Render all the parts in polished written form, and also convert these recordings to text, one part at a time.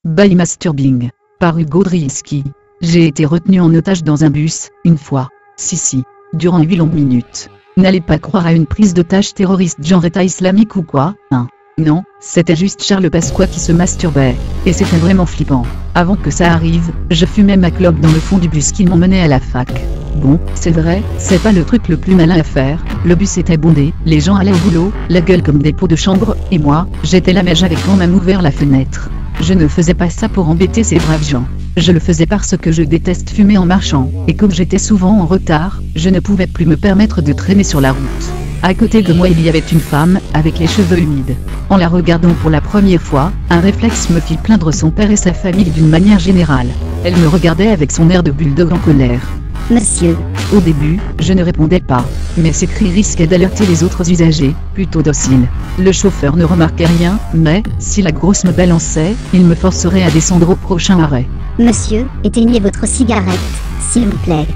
by Masturbing, par Hugo Driesky. J'ai été retenu en otage dans un bus, une fois. Si, durant 8 longues minutes. N'allez pas croire à une prise d'otage terroriste genre État islamique ou quoi, hein. Non, c'était juste Charles Pasqua qui se masturbait, et c'était vraiment flippant. Avant que ça arrive, je fumais ma clope dans le fond du bus qui m'emmenait à la fac. Bon, c'est vrai, c'est pas le truc le plus malin à faire, le bus était bondé, les gens allaient au boulot, la gueule comme des pots de chambre, et moi, j'étais là mais j'avais quand même ouvert la fenêtre. Je ne faisais pas ça pour embêter ces braves gens. Je le faisais parce que je déteste fumer en marchant, et comme j'étais souvent en retard, je ne pouvais plus me permettre de traîner sur la route. À côté de moi il y avait une femme, avec les cheveux humides. En la regardant pour la première fois, un réflexe me fit plaindre son père et sa famille d'une manière générale. Elle me regardait avec son air de bulldog en colère. Monsieur. Au début, je ne répondais pas, mais ces cris risquaient d'alerter les autres usagers, plutôt dociles. Le chauffeur ne remarquait rien, mais, si la grosse me balançait, il me forcerait à descendre au prochain arrêt. Monsieur, éteignez votre cigarette, s'il vous plaît.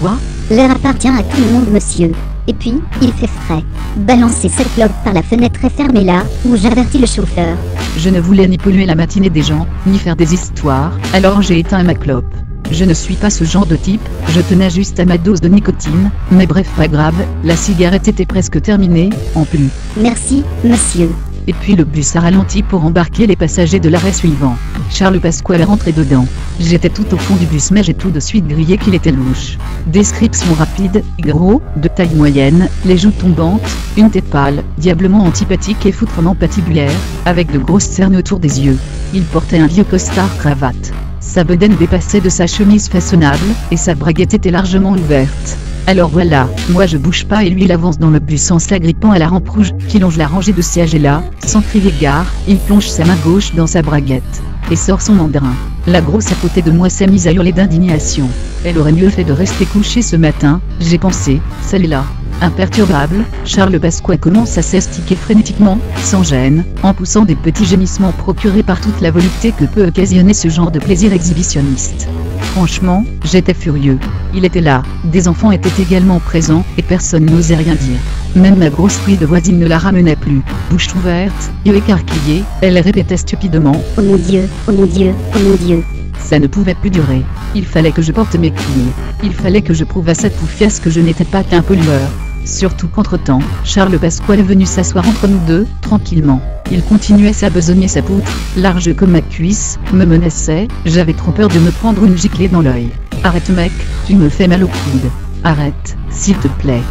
Quoi? L'air appartient à tout le monde, monsieur. Et puis, il fait frais. Balancez cette clope par la fenêtre et fermez-la, ou j'avertis le chauffeur. Je ne voulais ni polluer la matinée des gens, ni faire des histoires, alors j'ai éteint ma clope. Je ne suis pas ce genre de type, je tenais juste à ma dose de nicotine, mais bref pas grave, la cigarette était presque terminée, en plus. Merci, monsieur. Et puis le bus a ralenti pour embarquer les passagers de l'arrêt suivant. Charles Pasqua est rentré dedans. J'étais tout au fond du bus mais j'ai tout de suite grillé qu'il était louche. Description rapide, gros, de taille moyenne, les joues tombantes, une tête pâle, diablement antipathique et foutrement patibulaire, avec de grosses cernes autour des yeux. Il portait un vieux costard cravate. Sa bedaine dépassait de sa chemise façonnable, et sa braguette était largement ouverte. Alors voilà, moi je bouge pas et lui il avance dans le bus en s'agrippant à la rampe rouge qui longe la rangée de sièges et là, sans crier gare, il plonge sa main gauche dans sa braguette et sort son mandrin. La grosse à côté de moi s'est mise à hurler d'indignation. Elle aurait mieux fait de rester couchée ce matin, j'ai pensé, celle-là. Imperturbable, Charles Pasqua commence à s'estiquer frénétiquement, sans gêne, en poussant des petits gémissements procurés par toute la volupté que peut occasionner ce genre de plaisir exhibitionniste. Franchement, j'étais furieux. Il était là, des enfants étaient également présents, et personne n'osait rien dire. Même ma grosse fluide voisine ne la ramenait plus. Bouche ouverte, yeux écarquillés, elle répétait stupidement « Oh mon Dieu, oh mon Dieu, oh mon Dieu ». Ça ne pouvait plus durer. Il fallait que je porte mes couilles. Il fallait que je prouve à cette poufiasse que je n'étais pas qu'un pollueur. Surtout qu'entre-temps, Charles Pasqua est venu s'asseoir entre nous deux, tranquillement. Il continuait à besogner sa poutre, large comme ma cuisse, me menaçait, j'avais trop peur de me prendre une giclée dans l'œil. Arrête mec, tu me fais mal au coude. Arrête, s'il te plaît.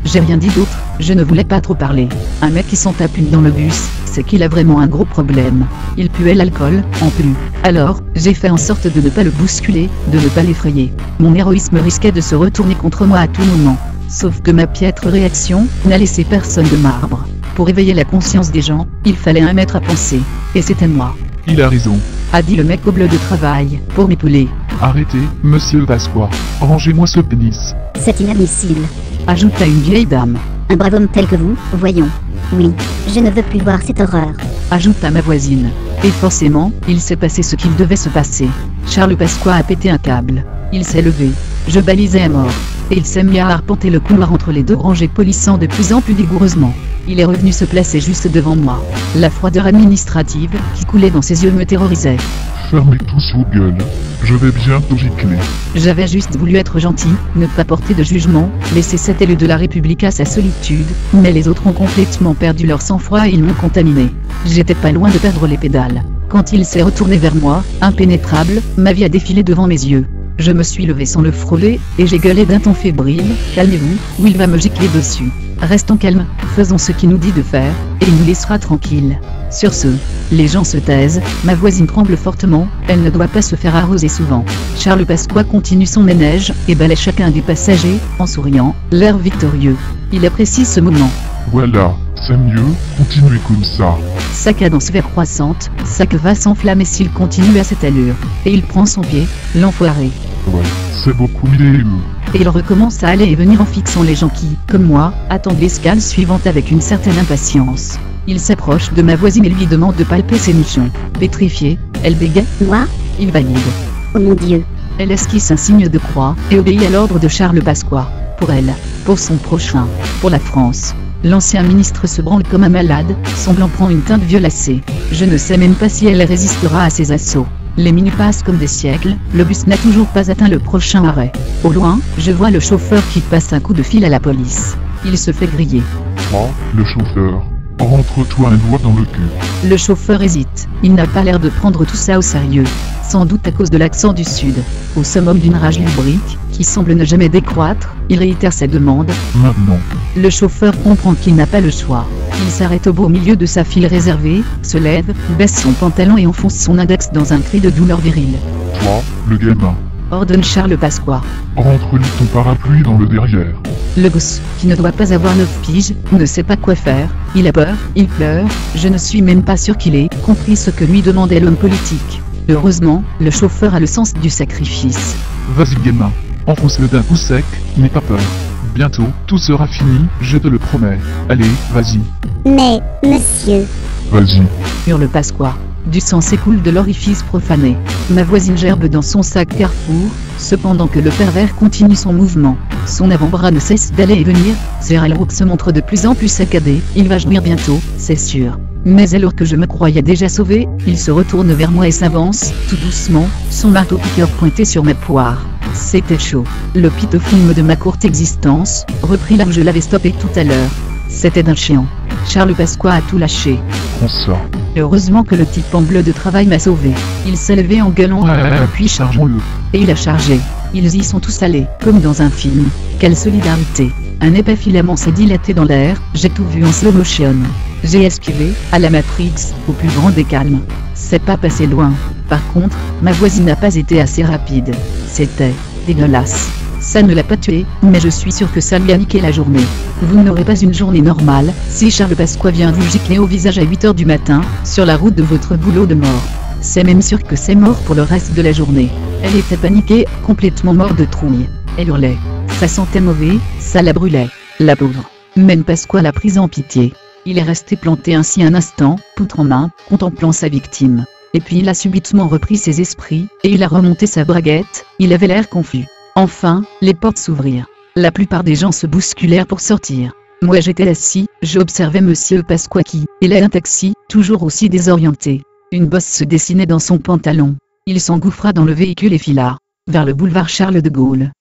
J'ai rien dit d'autre, je ne voulais pas trop parler. Un mec qui s'en tape une dans le bus, c'est qu'il a vraiment un gros problème. Il puait l'alcool, en plus. Alors, j'ai fait en sorte de ne pas le bousculer, de ne pas l'effrayer. Mon héroïsme risquait de se retourner contre moi à tout moment. Sauf que ma piètre réaction n'a laissé personne de marbre. Pour éveiller la conscience des gens, il fallait un maître à penser. Et c'était moi. Il a raison. A dit le mec au bleu de travail, pour m'épauler. Arrêtez, monsieur Pasqua. Rangez-moi ce pénis. C'est inadmissible. Ajouta une vieille dame. Un brave homme tel que vous, voyons. Oui, je ne veux plus voir cette horreur. Ajouta ma voisine. Et forcément, il s'est passé ce qu'il devait se passer. Charles Pasqua a pété un câble. Il s'est levé. Je balisais à mort. Et il s'est mis à arpenter le couloir entre les deux rangées polissant de plus en plus vigoureusement. Il est revenu se placer juste devant moi. La froideur administrative qui coulait dans ses yeux me terrorisait. Fermez tous vos gueules. Je vais bientôt gicler. J'avais juste voulu être gentil, ne pas porter de jugement, laisser cet élu de la République à sa solitude, mais les autres ont complètement perdu leur sang-froid et ils m'ont contaminé. J'étais pas loin de perdre les pédales. Quand il s'est retourné vers moi, impénétrable, ma vie a défilé devant mes yeux. Je me suis levé sans le frôler, et j'ai gueulé d'un ton fébrile, « Calmez-vous, ou il va me gicler dessus. Restons calmes, faisons ce qu'il nous dit de faire, et il nous laissera tranquilles. » Sur ce, les gens se taisent, ma voisine tremble fortement, elle ne doit pas se faire arroser souvent. Charles Pasqua continue son ménage, et balaie chacun des passagers, en souriant, l'air victorieux. Il apprécie ce moment. Voilà, c'est mieux, continuez comme ça. Sa cadence vers croissante, sa queue va s'enflammer s'il continue à cette allure. Et il prend son pied, l'enfoiré. Ouais, c'est beaucoup mieux. Et il recommence à aller et venir en fixant les gens qui, comme moi, attendent l'escale suivante avec une certaine impatience. Il s'approche de ma voisine et lui demande de palper ses nichons. Pétrifiée, elle bégaye. Moi? Il valide. Oh mon Dieu. Elle esquisse un signe de croix et obéit à l'ordre de Charles Pasqua. Pour elle, pour son prochain, pour la France. L'ancien ministre se branle comme un malade, son blanc prend une teinte violacée. Je ne sais même pas si elle résistera à ses assauts. Les minutes passent comme des siècles, le bus n'a toujours pas atteint le prochain arrêt. Au loin, je vois le chauffeur qui passe un coup de fil à la police. Il se fait griller. Toi, le chauffeur, rentre-toi un doigt dans le cul. Le chauffeur hésite, il n'a pas l'air de prendre tout ça au sérieux. Sans doute à cause de l'accent du sud. Au summum d'une rage lubrique, qui semble ne jamais décroître, il réitère sa demande. Maintenant. Le chauffeur comprend qu'il n'a pas le choix. Il s'arrête au beau milieu de sa file réservée, se lève, baisse son pantalon et enfonce son index dans un cri de douleur virile. Toi, le gamin, Ordonne Charles Pasqua. rentre-lui ton parapluie dans le derrière. Le gosse, qui ne doit pas avoir 9 piges, ne sait pas quoi faire, il a peur, il pleure, je ne suis même pas sûr qu'il ait compris ce que lui demandait l'homme politique. Heureusement, le chauffeur a le sens du sacrifice. Vas-y gamin, enfonce-le d'un coup sec, n'aie pas peur. Bientôt, tout sera fini, je te le promets. Allez, vas-y, Mais, monsieur, vas-y. Hurle Pasqua. Du sang s'écoule de l'orifice profané. Ma voisine gerbe dans son sac Carrefour, cependant que le pervers continue son mouvement. Son avant-bras ne cesse d'aller et venir, Zeralrook se montre de plus en plus saccadé, il va jouir bientôt, c'est sûr. Mais alors que je me croyais déjà sauvé, il se retourne vers moi et s'avance, tout doucement, son marteau-piqueur pointé sur mes poires. C'était chaud. Le piteux film de ma courte existence, repris là où je l'avais stoppé tout à l'heure. C'était d'un chiant. Charles Pasqua a tout lâché. Prends ça. Heureusement que le type en bleu de travail m'a sauvé. Il s'est levé en gueulant, puis chargeons-le. et il a chargé. Ils y sont tous allés, comme dans un film. Quelle solidarité. Un épais filament s'est dilaté dans l'air, j'ai tout vu en slow motion. J'ai esquivé, à la Matrix, au plus grand des calmes. C'est pas passé loin. Par contre, ma voisine n'a pas été assez rapide. C'était dégueulasse. Ça ne l'a pas tué, mais je suis sûr que ça lui a niqué la journée. Vous n'aurez pas une journée normale, si Charles Pasqua vient vous gicler au visage à 8 h du matin, sur la route de votre boulot de mort. C'est même sûr que c'est mort pour le reste de la journée. Elle était paniquée, complètement morte de trouille. Elle hurlait. Ça sentait mauvais, ça la brûlait. La pauvre. Même Pasqua l'a prise en pitié. Il est resté planté ainsi un instant, poutre en main, contemplant sa victime. Et puis il a subitement repris ses esprits, et il a remonté sa braguette, il avait l'air confus. Enfin, les portes s'ouvrirent. La plupart des gens se bousculèrent pour sortir. Moi j'étais assis, j'observais monsieur Pasqua qui, il a un taxi, toujours aussi désorienté. Une bosse se dessinait dans son pantalon. Il s'engouffra dans le véhicule et fila vers le boulevard Charles de Gaulle.